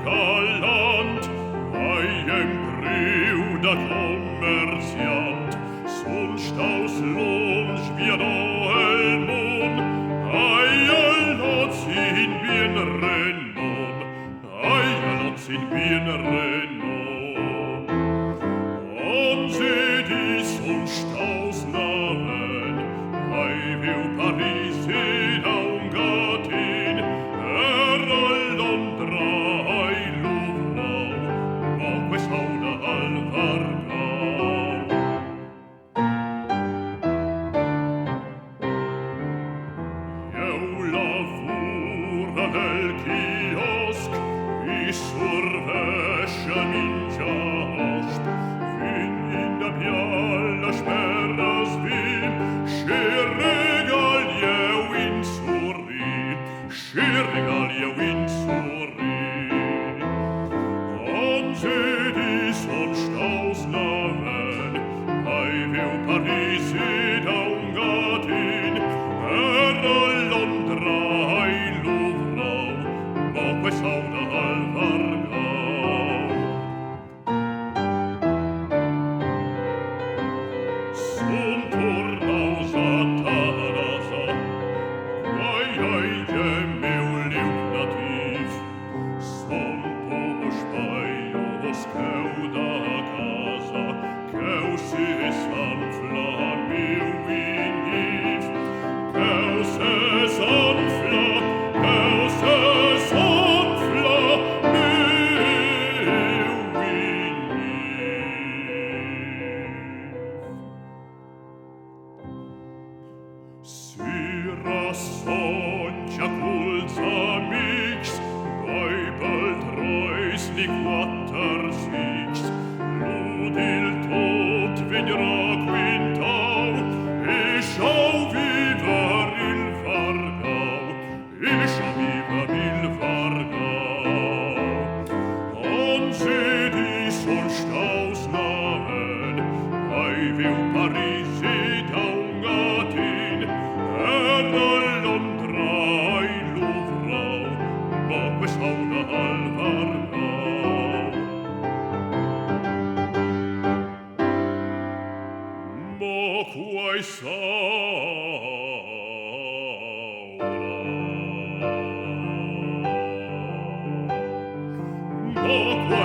galant, eiem priu da commerciant, sonst aus Lunch wir do el mon, lot in bien renom, lot in bien renom. Und sie die sonst aus Namen, viu Paris in Aungatin, Londra, Louvre, moque sauda al Vargau. Eu lavura del kiosk, I survescia mincha host, fin in da bialla sperras vin, regal eu in Surri. Und sie die sonst aus Namen, viu Paris in Aungatin, Londra, Louvre, moque sauda al Vargau. Son tornaus a Tarasa, ai, meu liu nativ, son povos paios queu da casa, queu se s'anfla meu inif, queu se s'anfla meu inif. Sira soncia cults amics, doi baltrois li quatter six, lud il tot vegnera quintau, e schau viver il Vargau, e schau viver il Vargau. Und sie die sonst aus Namen, viu Paris in Aungatin, Londra, Louvre, moque sauda al Vargau. Moque sauda, moque